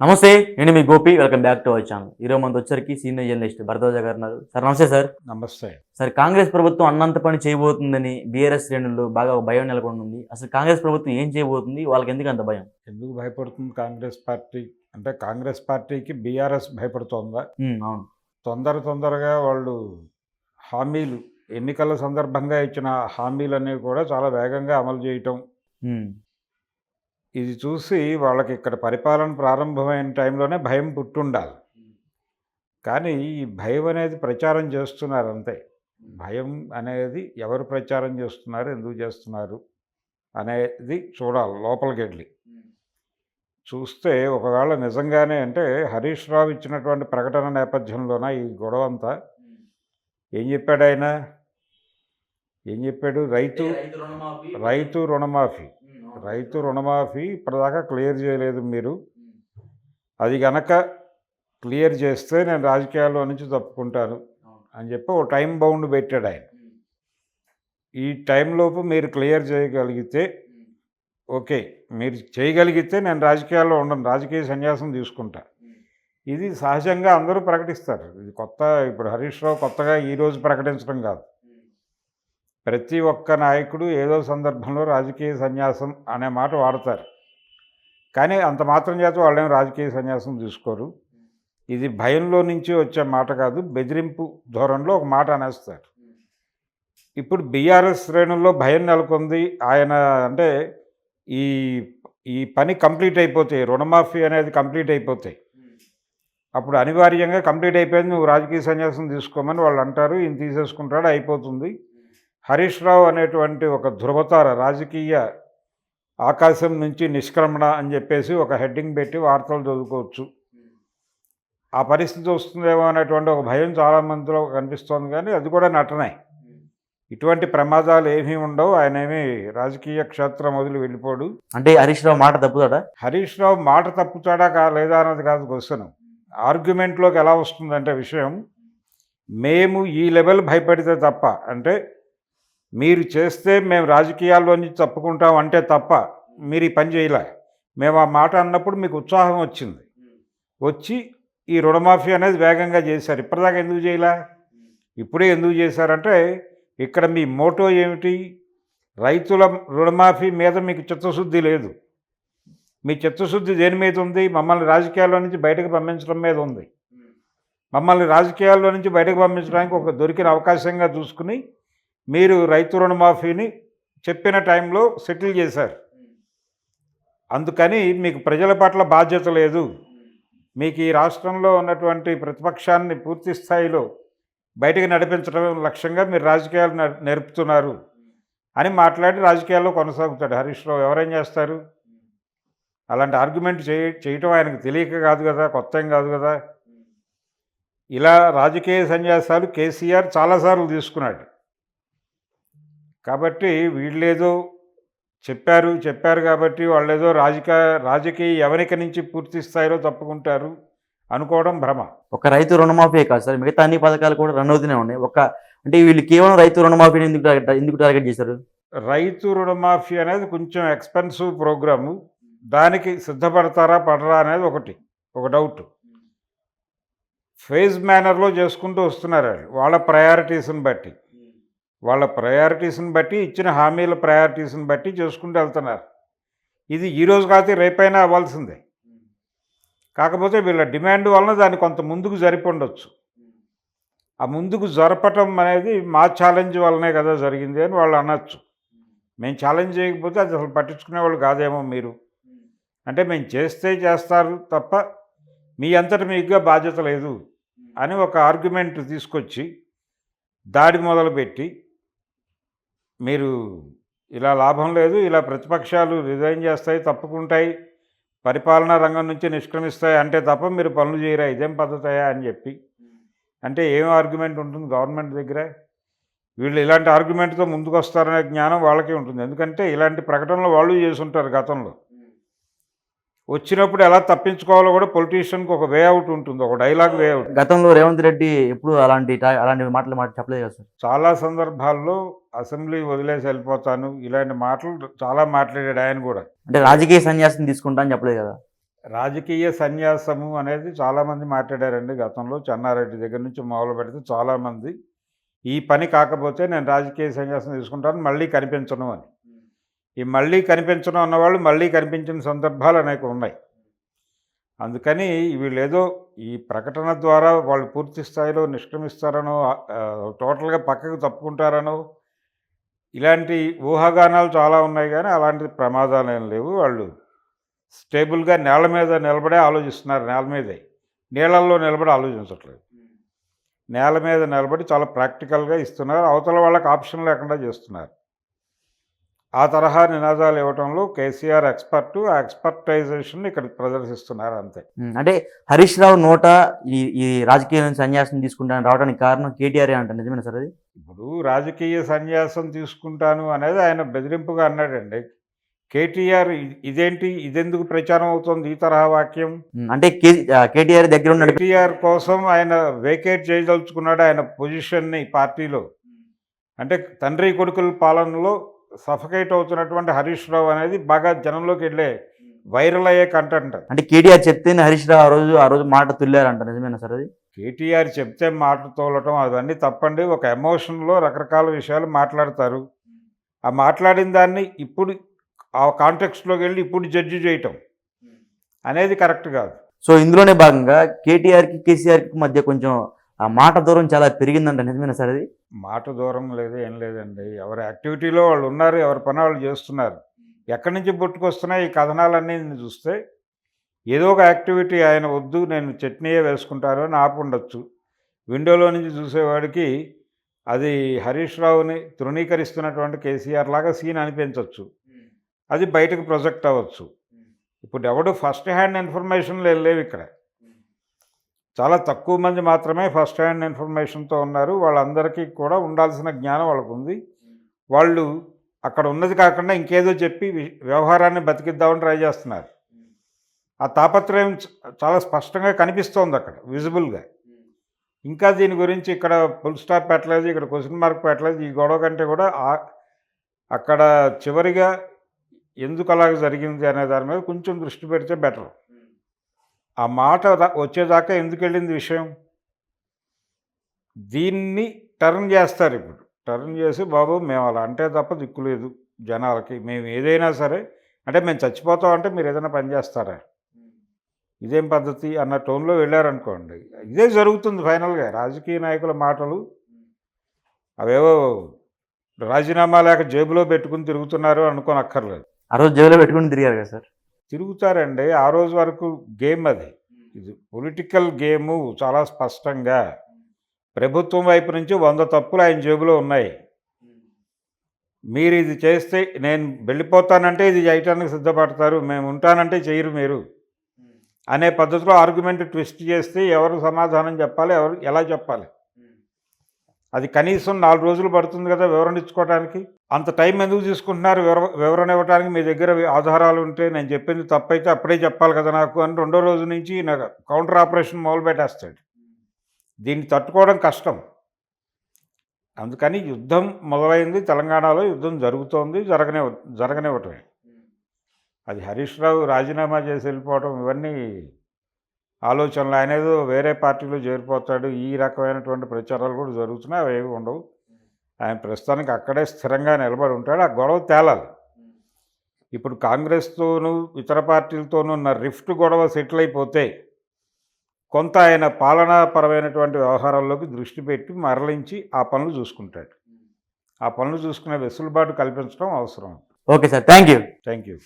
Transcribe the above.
నమస్తే. నేను మీ Gopi. Welcome back to our channel. ఈరోజు మనతో వచ్చరికి సీనియర్ జర్నలిస్ట్ భరద్వాజ గారు ఉన్నారు. సార్ నమస్తే సార్. నమస్తే. సార్, కాంగ్రెస్ ప్రభుత్వం అన్నంత పని చేయబోతుందని బీఆర్ఎస్ శ్రేణుల్లో బాగా భయం నెలకొంది. అసలు కాంగ్రెస్ ప్రభుత్వం ఏం చేయబోతుంది? వాళ్ళకి ఎందుకు అంత భయం? ఎందుకు భయపడుతుంది కాంగ్రెస్ పార్టీ? అంటే కాంగ్రెస్ పార్టీకి బీఆర్ఎస్ భయపడుతోందా? అవును. తొందరగా వాళ్ళు హామీలు, ఎన్నికల సందర్భంగా ఇచ్చిన హామీలన్నీ కూడా చాలా వేగంగా అమలు చేయటం, ఉమ్, ఇది చూసి వాళ్ళకి ఇక్కడ పరిపాలన ప్రారంభమైన టైంలోనే భయం పుట్టుండాలి. కానీ ఈ భయం అనేది ప్రచారం చేస్తున్నారు అంతే. భయం అనేది ఎవరు ప్రచారం చేస్తున్నారు, ఎందుకు చేస్తున్నారు అనేది చూడాలి లోపలికి వెళ్ళి చూస్తే. ఒకవేళ నిజంగానే అంటే హరీష్ రావు ఇచ్చినటువంటి ప్రకటన నేపథ్యంలోన ఈ గొడవ అంతా ఏం చెప్పాడు ఆయన? ఏం చెప్పాడు? రైతు రుణమాఫీ ఇప్పటిదాకా క్లియర్ చేయలేదు మీరు. అది గనక క్లియర్ చేస్తే నేను రాజకీయాల్లో నుంచి తప్పుకుంటాను అని చెప్పి ఒక టైం బౌండ్ పెట్టాడు ఆయన. ఈ టైంలోపు మీరు క్లియర్ చేయగలిగితే ఓకే, మీరు చేయగలిగితే నేను రాజకీయాల్లో ఉండను, రాజకీయ సన్యాసం తీసుకుంటా. ఇది సహజంగా అందరూ ప్రకటిస్తారు. ఇది కొత్త, ఇప్పుడు హరీష్ రావు కొత్తగా ఈరోజు ప్రకటించడం కాదు. ప్రతి ఒక్క నాయకుడు ఏదో సందర్భంలో రాజకీయ సన్యాసం అనే మాట వాడతారు. కానీ అంత మాత్రం చేత వాళ్ళేం రాజకీయ సన్యాసం తీసుకోరు. ఇది భయంలో నుంచి వచ్చే మాట కాదు, బెదిరింపు ధోరణిలో ఒక మాట అనేస్తారు. ఇప్పుడు బీఆర్ఎస్ శ్రేణుల్లో భయం నెలకొంది. ఆయన అంటే ఈ ఈ పని కంప్లీట్ అయిపోతాయి, రుణమాఫీ అనేది కంప్లీట్ అయిపోతాయి, అప్పుడు అనివార్యంగా కంప్లీట్ అయిపోయింది, నువ్వు రాజకీయ సన్యాసం తీసుకోమని వాళ్ళు అంటారు. ఈయన తీసేసుకుంటాడు, అయిపోతుంది. హరీష్ రావు అనేటువంటి ఒక ధృవతార, రాజకీయ ఆకాశం నుంచి నిష్క్రమణ అని చెప్పేసి ఒక హెడ్డింగ్ పెట్టి వార్తలు చదువుకోవచ్చు. ఆ పరిస్థితి వస్తుందేమో అనేటువంటి ఒక భయం చాలామందిలో కనిపిస్తోంది. కానీ అది కూడా నటనే. ఇటువంటి ప్రమాదాలు ఏమీ ఉండవు. ఆయన ఏమీ రాజకీయ క్షేత్రం వదిలి వెళ్ళిపోడు. అంటే హరీష్ రావు మాట తప్పుతాడా? హరీష్ రావు మాట తప్పుతాడా లేదా అన్నది కాదు క్వశ్చన్. ఆర్గ్యుమెంట్లోకి ఎలా వస్తుందంటే విషయం, మేము ఈ లెవెల్ భయపడితే తప్ప, అంటే మీరు చేస్తే మేము రాజకీయాల్లో నుంచి తప్పుకుంటాం అంటే తప్ప మీరు ఈ పని చేయలే. మేము ఆ మాట అన్నప్పుడు మీకు ఉత్సాహం వచ్చింది, వచ్చి ఈ రుణమాఫీ అనేది వేగంగా చేశారు. ఇప్పటిదాకా ఎందుకు చేయలే? ఇప్పుడే ఎందుకు చేశారంటే ఇక్కడ మీ మోటో ఏమిటి? రైతుల రుణమాఫీ మీద మీకు చిత్తశుద్ధి లేదు. మీ చిత్తశుద్ధి దేని మీద ఉంది? మమ్మల్ని రాజకీయాల్లో నుంచి బయటకు పంపించడం మీద ఉంది. మమ్మల్ని రాజకీయాల్లో నుంచి బయటకు పంపించడానికి ఒక దొరికిన అవకాశంగా చూసుకుని మీరు రైతు రుణమాఫీని చెప్పిన టైంలో సెటిల్ చేశారు. అందుకని మీకు ప్రజల పట్ల బాధ్యత లేదు. మీకు ఈ రాష్ట్రంలో ఉన్నటువంటి ప్రతిపక్షాన్ని పూర్తి స్థాయిలో బయటకు నడిపించడం లక్ష్యంగా మీరు రాజకీయాలు నేర్పుతున్నారు అని మాట్లాడి రాజకీయాల్లో కొనసాగుతాడు హరీష్ రావు. ఎవరేం చేస్తారు? అలాంటి ఆర్గ్యుమెంట్ చేయటం ఆయనకు తెలియక కాదు కదా, కొత్త ఏం కాదు కదా. ఇలా రాజకీయ సన్యాసాలు కేసీఆర్ చాలాసార్లు తీసుకున్నాడు. కాబట్టి వీళ్ళేదో చెప్పారు కాబట్టి వాళ్ళేదో రాజకీయ యవనిక నుంచి పూర్తి స్థాయిలో తప్పుకుంటారు అనుకోవడం భ్రమ. ఒక రైతు రుణమాఫీ కాదు సార్, మిగతా అన్ని పథకాలు కూడా రన్ అవుతూనే ఉన్నాయి. అంటే వీళ్ళు కేవలం రైతు రుణమాఫీని ఎందుకు టార్గెట్ చేశారు? రైతు రుణమాఫీ అనేది కొంచెం ఎక్స్పెన్సివ్ ప్రోగ్రాము. దానికి సిద్ధపడతారా పడరా అనేది ఒక డౌట్. ఫేజ్ మేనర్లో చేసుకుంటూ వస్తున్నారు వాళ్ళ ప్రయారిటీస్ని బట్టి ఇచ్చిన హామీల ప్రయారిటీస్ని బట్టి చేసుకుంటూ వెళ్తున్నారు. ఇది ఈరోజు కాకపోతే రేపైనా అవ్వాల్సిందే. కాకపోతే వీళ్ళ డిమాండ్ వలన దాన్ని కొంత ముందుకు జరిపొండొచ్చు. ఆ ముందుకు జరపటం అనేది మా ఛాలెంజ్ వల్లనే కదా జరిగింది అని వాళ్ళు అనొచ్చు. మేము ఛాలెంజ్ చేయకపోతే అది అసలు పట్టించుకునేవాళ్ళు కాదేమో మీరు. అంటే మేము చేస్తే చేస్తారు తప్ప మీ అంతటి మీకుగా బాధ్యత లేదు అని ఒక ఆర్గ్యుమెంట్ తీసుకొచ్చి దాడి మొదలుపెట్టి, మీరు ఇలా లాభం లేదు, ఇలా ప్రతిపక్షాలు రిజైన్ చేస్తాయి, తప్పుకుంటాయి, పరిపాలనా రంగం నుంచి నిష్క్రమిస్తాయి అంటే తప్ప మీరు పనులు చేయరా, ఇదేం పద్ధతయా అని చెప్పి అంటే ఏం ఆర్గ్యుమెంట్ ఉంటుంది గవర్నమెంట్ దగ్గర? వీళ్ళు ఇలాంటి ఆర్గ్యుమెంట్తో ముందుకు వస్తారనే జ్ఞానం వాళ్ళకే ఉంటుంది. ఎందుకంటే ఇలాంటి ప్రకటనలు వాళ్ళు చేసి ఉంటారు గతంలో. వచ్చినప్పుడు ఎలా తప్పించుకోవాలో కూడా పొలిటీషియన్కి ఒక వే అవుట్ ఉంటుంది, ఒక డైలాగ్ వే అవుట్. గతంలో రేవంత్ రెడ్డి ఎప్పుడు అలాంటి మాటలు చెప్పలేదు కదా సార్. చాలా సందర్భాల్లో అసెంబ్లీ వదిలేసి వెళ్ళిపోతాను ఇలాంటి మాటలు చాలా మాట్లాడాడు ఆయన కూడా. అంటే రాజకీయ సన్యాసం తీసుకుంటా అని చెప్పలేదు కదా. రాజకీయ సన్యాసము అనేది చాలామంది మాట్లాడారండి గతంలో. చెన్నారెడ్డి దగ్గర నుంచి మొదలు పెడితే చాలామంది ఈ పని కాకపోతే నేను రాజకీయ సన్యాసం తీసుకుంటాను, మళ్ళీ కనిపించను అని. ఈ మళ్ళీ కనిపించను అన్నవాళ్ళు మళ్ళీ కనిపించిన సందర్భాలు అనేక ఉన్నాయి. అందుకని వీళ్ళేదో ఈ ప్రకటన ద్వారా వాళ్ళు పూర్తి స్థాయిలో నిష్క్రమిస్తారనో, టోటల్గా పక్కకు తప్పుకుంటారనో, ఇలాంటి ఊహాగానాలు చాలా ఉన్నాయి. కానీ అలాంటి ప్రమాదాలు ఏం లేవు. వాళ్ళు స్టేబుల్గా నేల మీద నిలబడే ఆలోచిస్తున్నారు. నేల మీదే, నీళ్ళల్లో నిలబడి ఆలోచించట్లేదు. నేల మీద నిలబడి చాలా ప్రాక్టికల్గా ఇస్తున్నారు. అవతల వాళ్ళకి ఆప్షన్ లేకుండా చేస్తున్నారు. ఆ తరహా నినాదాలు ఇవ్వడంలో కేసీఆర్ ఎక్స్పర్టు. ఆ ఎక్స్పర్టైజేషన్ ఇక్కడ ప్రదర్శిస్తున్నారు అంతే. అంటే హరీష్ రావు నోట ఈ రాజకీయ సన్యాసం తీసుకుంటాను రావడానికి కారణం కేటీఆర్ అంటారు, నిజమేనా సార్ అది? ఇప్పుడు రాజకీయ సన్యాసం తీసుకుంటాను అనేది ఆయన బెదిరింపుగా అన్నాడండి. కేటీఆర్ ఇదేంటి, ఇదెందుకు ప్రచారం అవుతుంది ఈ తరహా వాక్యం? అంటే కేటీఆర్ దగ్గర ఉన్న కేటీఆర్ కోసం ఆయన వేకేట్ చేయదలుచుకున్నాడు ఆయన పొజిషన్ని పార్టీలో. అంటే తండ్రి కొడుకుల పాలనలో సఫకేట్ అవుతున్నటువంటి హరీష్ రావు అనేది బాగా జనంలోకి వెళ్ళే వైరల్ అయ్యే కంటెంట్. అంటే కేటీఆర్ చెప్తేనే హరీష్ రావు ఆ రోజు మాట తుల్లారంట, నిజమేనా సార్ అది? కేటీఆర్ చెప్తే మాట తోలటం అవన్నీ తప్పండి. ఒక ఎమోషన్లో రకరకాల విషయాలు మాట్లాడతారు. ఆ మాట్లాడిన దాన్ని ఇప్పుడు ఆ కాంటెక్స్ట్లోకి వెళ్ళి ఇప్పుడు జడ్జి చేయటం అనేది కరెక్ట్ కాదు. సో ఇందులోనే భాగంగా కేటీఆర్కి కేసీఆర్కి మధ్య కొంచెం ఆ మాట దూరం చాలా పెరిగిందంట, నిజమేనా సార్ అది? మాట దూరం లేదు, ఏం లేదండి. ఎవరి యాక్టివిటీలో వాళ్ళు ఉన్నారు, ఎవరి పని వాళ్ళు చేస్తున్నారు. ఎక్కడి నుంచి పుట్టుకొస్తున్నాయి ఈ కథనాలన్నీ చూస్తే ఏదో ఒక యాక్టివిటీ ఆయన వద్దు నేను చట్నీయే వేసుకుంటాను అని ఆపు ఉండొచ్చు. విండోలో నుంచి చూసేవాడికి అది హరీష్ రావుని తృణీకరిస్తున్నటువంటి కేసీఆర్ లాగా సీన్ అనిపించవచ్చు. అది బయటకు ప్రొజెక్ట్ అవ్వచ్చు. ఇప్పుడు ఎవడు ఫస్ట్ హ్యాండ్ ఇన్ఫర్మేషన్లు లేవు ఇక్కడ. చాలా తక్కువ మంది మాత్రమే ఫస్ట్ హ్యాండ్ ఇన్ఫర్మేషన్తో ఉన్నారు. వాళ్ళందరికీ కూడా ఉండాల్సిన జ్ఞానం వాళ్ళకు ఉంది. వాళ్ళు అక్కడ ఉన్నది కాకుండా ఇంకేదో చెప్పి వ్యవహారాన్ని బతికిద్దామని ట్రై చేస్తున్నారు. ఆ తాపత్రయం చాలా స్పష్టంగా కనిపిస్తోంది అక్కడ విజిబుల్గా. ఇంకా దీని గురించి ఇక్కడ ఫుల్ స్టాప్ పెట్టలేదు, ఇక్కడ క్వశ్చన్ మార్క్ పెట్టలేదు. ఈ గొడవ కంటే కూడా అక్కడ చివరిగా ఎందుకు అలాగ జరిగింది అనే దాని మీద కొంచెం దృష్టి పెడితే బెటర్. ఆ మాట వచ్చేదాకా ఎందుకు వెళ్ళింది విషయం, దీన్ని టర్న్ చేస్తారు. ఇప్పుడు టర్న్ చేసి బాబు మేము అలా అంటే తప్ప దిక్కులేదు జనాలకి, మేము ఏదైనా సరే అంటే మేము చచ్చిపోతాం అంటే మీరు ఏదైనా పని చేస్తారా, ఇదేం పద్ధతి అన్న టోన్లో వెళ్ళారనుకోండి. ఇదే జరుగుతుంది ఫైనల్గా. రాజకీయ నాయకుల మాటలు అవేవో రాజీనామా లేక జేబులో పెట్టుకుని తిరుగుతున్నారు అనుకోనక్కర్లేదు. ఆ రోజు జేబులో పెట్టుకుని తిరిగారు కదా సార్? తిరుగుతారండి. ఆ రోజు వరకు గేమ్ అది. ఇది పొలిటికల్ గేము. చాలా స్పష్టంగా ప్రభుత్వం వైపు నుంచి 100 తప్పులు ఆయన జేబులో ఉన్నాయి. మీరు ఇది చేస్తే నేను వెళ్ళిపోతానంటే ఇది చేయటానికి సిద్ధపడతారు, మేము ఉంటానంటే చేయరు మీరు అనే పద్ధతిలో ఆర్గ్యుమెంట్ ట్విస్ట్ చేస్తే ఎవరు సమాధానం చెప్పాలి, ఎవరు ఎలా చెప్పాలి? అది కనీసం 4 రోజులు పడుతుంది కదా వివరణ ఇచ్చుకోవడానికి. అంత టైం ఎందుకు తీసుకుంటున్నారు వివరణ ఇవ్వడానికి? మీ దగ్గర ఆధారాలు ఉంటే నేను చెప్పింది తప్పైతే అప్పుడే చెప్పాలి కదా నాకు అని 2వ రోజు నుంచి నాకు కౌంటర్ ఆపరేషన్ మొదలుపెట్టేస్తాడు. దీన్ని తట్టుకోవడం కష్టం. అందుకని యుద్ధం మొదలైంది. తెలంగాణలో యుద్ధం జరుగుతోంది, జరగనివ్వటమే. అది హరీష్ రావు రాజీనామా చేసి వెళ్ళిపోవడం ఇవన్నీ ఆలోచనలు. ఆయన ఏదో వేరే పార్టీలో చేరిపోతాడు, ఈ రకమైనటువంటి ప్రచారాలు కూడా జరుగుతున్నాయి. అవి ఏవి ఉండవు. ఆయన ప్రస్తుతానికి అక్కడే స్థిరంగా నిలబడి ఉంటాడు. ఆ గొడవ తేలాలి. ఇప్పుడు కాంగ్రెస్తోనూ ఇతర పార్టీలతోనూ ఉన్న రిఫ్ట్ గొడవ సెటిల్ అయిపోతే కొంత ఆయన పాలనాపరమైనటువంటి వ్యవహారాల్లోకి దృష్టి పెట్టి మరలించి ఆ పనులు చూసుకుంటాడు. ఆ పనులు చూసుకునే వెసులుబాటు కల్పించడం అవసరం. Okay sir, thank you. Thank you.